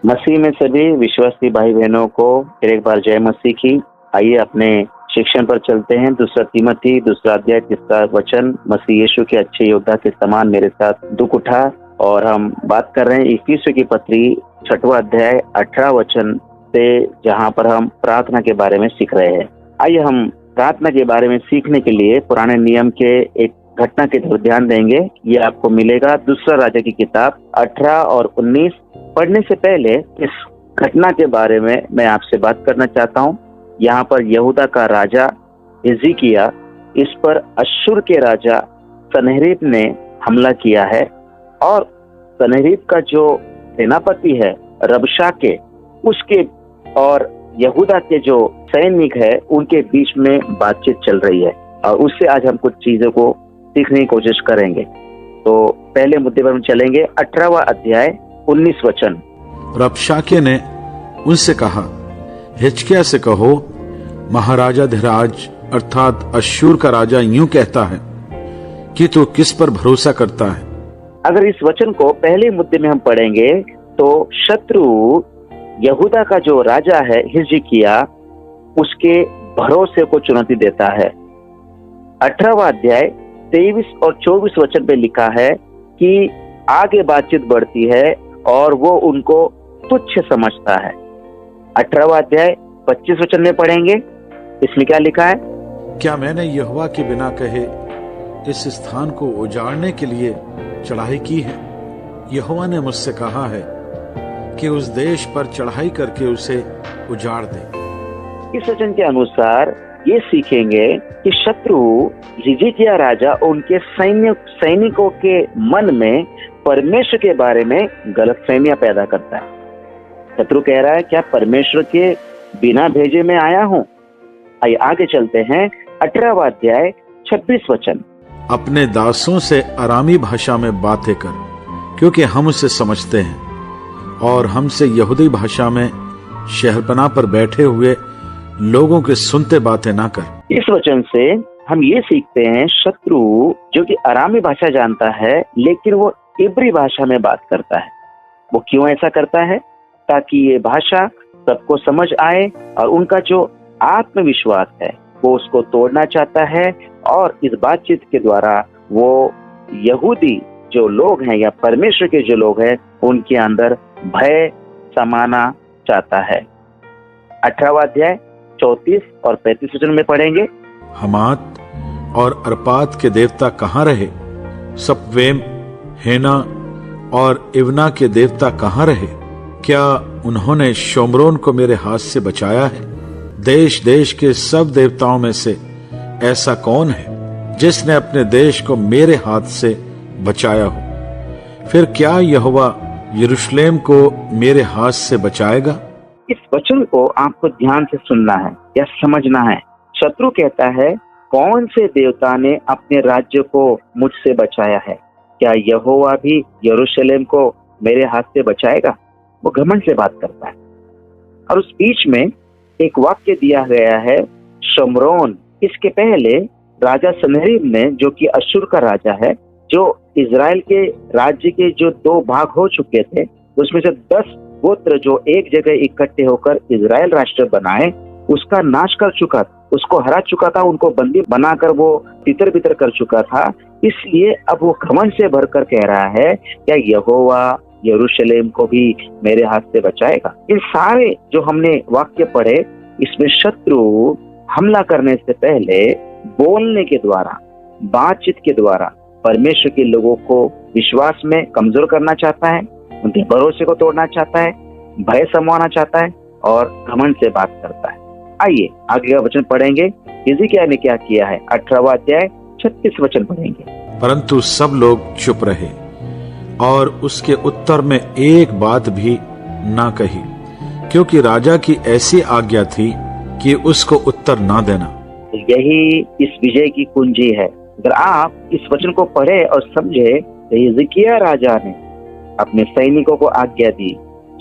मसीह में सभी विश्वासी भाई बहनों को फिर एक बार जय मसीह की। आइए अपने शिक्षण पर चलते हैं। दूसरा तिमोथी 2 अध्याय 3 वचन। मसीह यीशु के अच्छे योद्धा के समान मेरे साथ दुख उठा। और हम बात कर रहे हैं इफिसियों की पत्री 6 अध्याय 18 वचन से, जहाँ पर हम प्रार्थना के बारे में सीख रहे हैं। आइए हम प्रार्थना के बारे में सीखने के लिए पुराने नियम के एक घटना की तरफ ध्यान देंगे। ये आपको मिलेगा दूसरा राजा की किताब 18 और 19। पढ़ने से पहले इस घटना के बारे में मैं आपसे बात करना चाहता हूँ। यहाँ पर यहूदा का राजा हिजकिय्याह, इस पर अश्शूर के राजा सनहेरीब ने हमला किया है और सनहेरीब का जो सेनापति है रबशाके, उसके और यहूदा के जो सैनिक है उनके बीच में बातचीत चल रही है और उससे आज हम कुछ चीजों को सीखने की कोशिश करेंगे। तो पहले मुद्दे पर हम चलेंगे। 18वां अध्याय 19 वचन। रबशाके ने उनसे कहा, हिजकिय्याह से कहो, महाराजा धीराज अर्थात अश्शूर का राजा यूं कहता है कि तू किस पर भरोसा करता है। अगर इस वचन को पहले मुद्दे में हम पढ़ेंगे तो शत्रु यहूदा का जो राजा है हिजकिय्याह, उसके भरोसे को चुनौती देता है। 18वां अध्याय 23 और 24 वचन पे लिखा है कि आगे बातचीत बढ़ती है और वो उनको तुच्छ समझता है। 18वां अध्याय 25 वचन में पढ़ेंगे। इसमें क्या लिखा है? क्या मैंने यहोवा के बिना कहे इस स्थान को उजाड़ने के लिए चढ़ाई की है? यहोवा ने मुझसे कहा है कि उस देश पर चढ़ाई करके उसे उजाड़ दे। इस वचन के अनुसार ये सीखेंगे कि शत्रु हिजकिय्याह राजा उनके सैनिकों के मन में परमेश्वर के बारे में गलतफहमियां पैदा करता है। शत्रु कह रहा है, क्या परमेश्वर के बिना भेजे में आया हूं? आइए आगे चलते हैं। 18वां अध्याय 26 वचन। अपने दासों से अरामी भाषा में बातें कर, क्योंकि हम उसे समझते हैं, और हमसे यहूदी भाषा में शहरपनाह पर बैठे हुए लोगों के सुनते बातें ना कर। इस वचन से हम ये सीखते हैं, शत्रु जो कि अरामी भाषा जानता है लेकिन वो इब्री भाषा में बात करता है। वो क्यों ऐसा करता है? ताकि ये भाषा सबको समझ आए और उनका जो आत्मविश्वास है वो उसको तोड़ना चाहता है, और इस बातचीत के द्वारा वो यहूदी जो लोग हैं या परमेश्वर के जो लोग हैं उनके अंदर भय समाना चाहता है। 18वां अध्याय 34 और 35 वचन में पढ़ेंगे। हमात और अर्पाद के देवता कहाँ रहे? सपवेम, हेना और इवना के देवता कहाँ रहे? क्या उन्होंने शोमरोन को मेरे हाथ से बचाया है? देश देश के सब देवताओं में से ऐसा कौन है जिसने अपने देश को मेरे हाथ से बचाया हो? फिर क्या यहोवा यरूशलेम को मेरे हाथ से बचाएगा? इस वचन को आपको ध्यान से सुनना है या समझना है। शत्रु कहता है, कौन से देवता ने अपने राज्य को मुझसे बचाया है? क्या यहोवा भी यरूशलेम को मेरे हाथ से बचाएगा? वो घमंड से बात करता है। और उस बीच में एक वाक्य दिया गया है, शोमरोन। इसके पहले राजा सनहेरीब ने, जो कि अश्शूर का राजा है, जो इजराइल के राज्य के जो 2 भाग हो चुके थे, उसमें से 10 गोत्र जो एक जगह इकट्ठे होकर इजराइल राष्ट्र बनाए, उसका नाश कर चुका था, उसको हरा चुका था, उनको बंदी बनाकर वो तितर बितर कर चुका था। इसलिए अब वो घमंड से भरकर कह रहा है, क्या यहोवा यरूशलेम को भी मेरे हाथ से बचाएगा? इन सारे जो हमने वाक्य पढ़े, इसमें शत्रु हमला करने से पहले बोलने के द्वारा, बातचीत के द्वारा परमेश्वर के लोगों को विश्वास में कमजोर करना चाहता है, उनके भरोसे को तोड़ना चाहता है, भय समवाना चाहता है और घमंड से बात करता है। आइए आगे का वचन पढ़ेंगे। हिजकिय्याह ने क्या किया है? 18वां अध्याय 36 वचन पढ़ेंगे। परंतु सब लोग चुप रहे और उसके उत्तर में एक बात भी ना कही, क्योंकि राजा की ऐसी आज्ञा थी कि उसको उत्तर ना देना। यही इस विजय की कुंजी है। अगर आप इस वचन को पढ़े और समझे तो हिजकिय्याह राजा ने अपने सैनिकों को आज्ञा दी,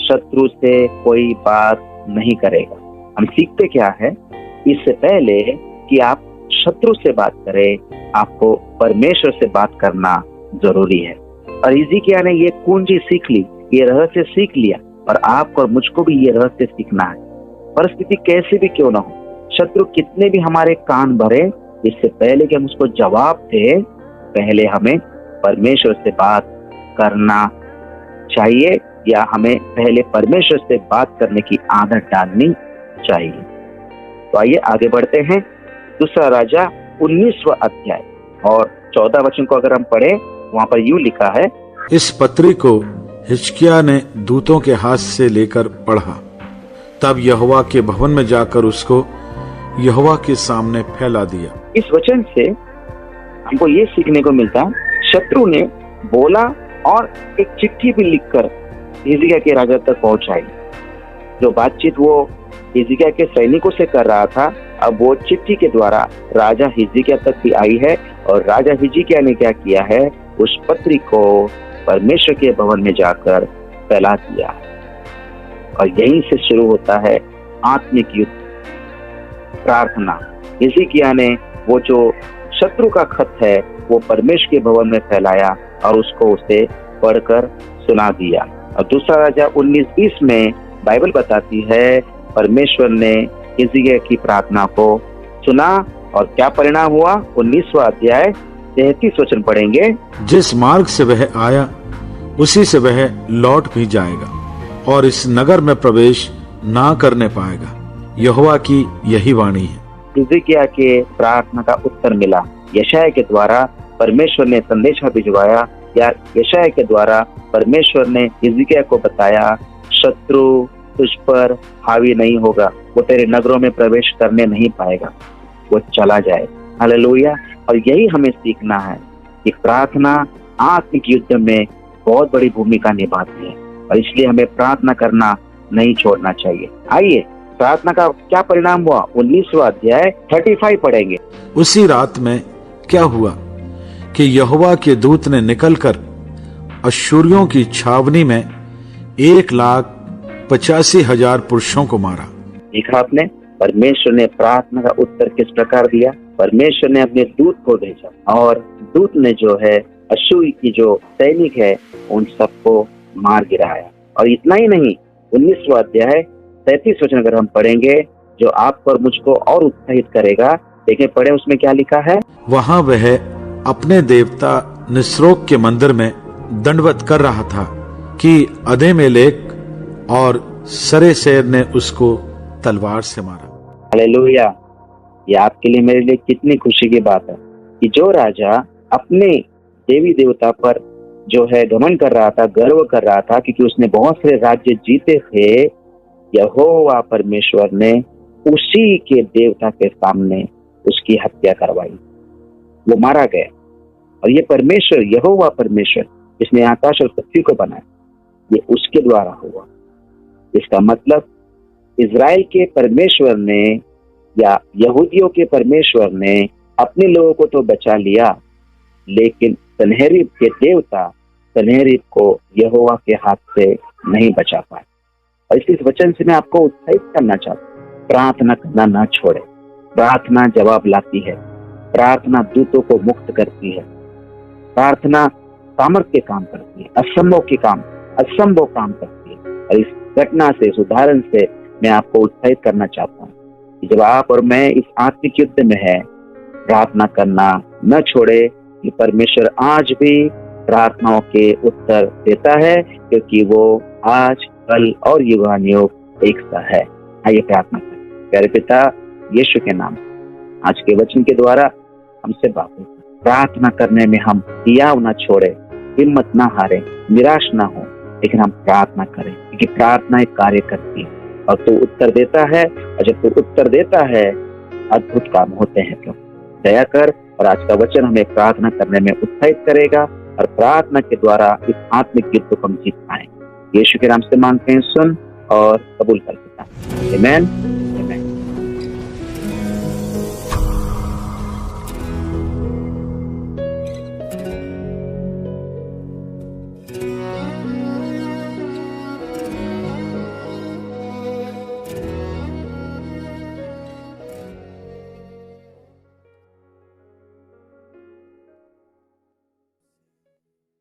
शत्रु से कोई बात नहीं करेगा। हम सीखते क्या है? इससे पहले कि आप शत्रु से बात करें, आपको परमेश्वर से बात करना जरूरी है। और हिजकिय्याह ने ये कुंजी सीख ली, ये रहस्य सीख लिया और आपको और मुझको भी ये रहस्य सीखना है। परिस्थिति कैसे भी क्यों ना हो, शत्रु कितने भी हमारे कान भरे, इससे पहले कि हम उसको जवाब दे, पहले हमें परमेश्वर से बात करना चाहिए, या हमें पहले परमेश्वर से बात करने की आदत डालनी चाहिए। तो आइए आगे बढ़ते हैं। दूसरा राजा 19वां अध्याय और 14 वचन को अगर हम पढ़े, वहां पर यूं लिखा है, इस पत्री को हिजकिय्याह ने दूतों के हाथ से लेकर पढ़ा, तब यहोवा के भवन में जाकर उसको यहोवा के सामने फैला दिया। इस वचन से हमको ये सीखने को मिलता, शत्रु ने बोला और एक चिट्ठी भी लिखकर हिजकिय्याह के राजा तक पहुंचाई। जो बातचीत वो हिजकिय्याह के सैनिकों से कर रहा था, अब वो चिट्ठी के द्वारा राजा हिजकिय्याह तक भी आई है। और राजा हिजकिय्याह ने क्या किया है, उस पत्री को परमेश्वर के भवन में जाकर फैला दिया। और यहीं से शुरू होता है आत्मिक युद्ध, प्रार्थना। हिजकिय्याह ने वो जो शत्रु का खत है वो परमेश्वर के भवन में फैलाया और उसको उसे पढ़कर सुना दिया। और दूसरा राजा 19:20 में बाइबल बताती है, परमेश्वर ने हिजकिय्याह की प्रार्थना को सुना और क्या परिणाम हुआ। 19वां अध्याय 33 वचन पढ़ेंगे, जिस मार्ग से वह आया उसी से वह लौट भी जाएगा और इस नगर में प्रवेश ना करने पाएगा। यहोवा की यही वाणी है। हिजकिय्याह के प्रार्थना का उत्तर मिला। यशायाह के द्वारा परमेश्वर ने संदेशा भिजवाया, या यशायाह के द्वारा परमेश्वर ने हिजकिय्याह को बताया, शत्रु तुझ पर हावी नहीं होगा, वो तेरे नगरों में प्रवेश करने नहीं पाएगा, वो चला जाए। हालेलुया। और यही हमें सीखना है कि प्रार्थना आत्मिक युद्ध में बहुत बड़ी भूमिका निभाती है, और इसलिए हमें प्रार्थना करना नहीं छोड़ना चाहिए। आइए प्रार्थना का क्या परिणाम हुआ, 19वां अध्याय 35 पढ़ेंगे। उसी रात में क्या हुआ कि यहोवा के दूत ने निकलकर अश्शूरियों की छावनी में 1,85,000 पुरुषों को मारा। देखा आपने, परमेश्वर ने प्रार्थना का उत्तर किस प्रकार दिया। परमेश्वर ने अपने दूत को भेजा और दूत ने जो है अश्शूर की जो सैनिक है उन सबको मार गिराया। और इतना ही नहीं, 19वां अध्याय 33 वचन अगर हम पढ़ेंगे, जो आपको और मुझको और उत्साहित करेगा। देखें पढ़े, उसमें क्या लिखा है। वहां वह अपने देवता निस्रोक के मंदिर में दंडवत कर रहा था कि अदोमेलेक और सरेसेर ने उसको तलवार से मारा। हालेलुया। ये आपके लिए मेरे लिए कितनी खुशी की बात है कि जो राजा अपने देवी देवता पर जो है घमंड कर रहा था, गर्व कर रहा था, क्योंकि उसने बहुत से राज्य जीते थे, यहोवा परमेश्वर ने उसी के देवता के सामने उसकी हत्या करवाई, वो मारा गया। और ये परमेश्वर, यहोवा परमेश्वर, जिसने आकाश और पृथ्वी को बनाया, ये उसके द्वारा हुआ। इसका मतलब इजराइल के परमेश्वर ने या यहूदियों के परमेश्वर ने अपने लोगों को तो बचा लिया, लेकिन सन्हेरीब के देवता सन्हेरीब को यहोवा के हाथ से नहीं बचा पाए। और इस वचन से मैं आपको उत्साहित करना चाहता हूँ, प्रार्थना करना ना छोड़े। प्रार्थना जवाब लाती है, प्रार्थना दूतों को मुक्त करती है, प्रार्थना सामर्थ्य के काम करती है, असंभव काम करती है। और इस घटना से, इस उदाहरण से मैं आपको उत्साहित करना चाहता हूँ कि जब आप और मैं इस आत्मिक युद्ध में है, प्रार्थना करना न छोड़े, कि परमेश्वर आज भी प्रार्थनाओं के उत्तर देता है, क्योंकि वो आज, कल और युगानुयुग एक सा है। आइए प्रार्थना करें। प्यारे पिता यीशु के नाम, आज के वचन के द्वारा हमसे बात हो, प्रार्थना करने में हम हियाव न छोड़े, हिम्मत ना हारे, निराश ना हो, लेकिन हम प्रार्थना करें, क्योंकि प्रार्थना एक कार्य करती है और तू उत्तर देता है। और जब तू उत्तर देता है, अद्भुत काम होते हैं। क्यों दया कर, और आज का वचन हमें प्रार्थना करने में उत्साहित करेगा, और प्रार्थना के द्वारा इस आत्मिक युद्ध को हम जीत पाएंगे। यीशु के नाम से मांगते हैं, सुन और कबूल कर। आमीन।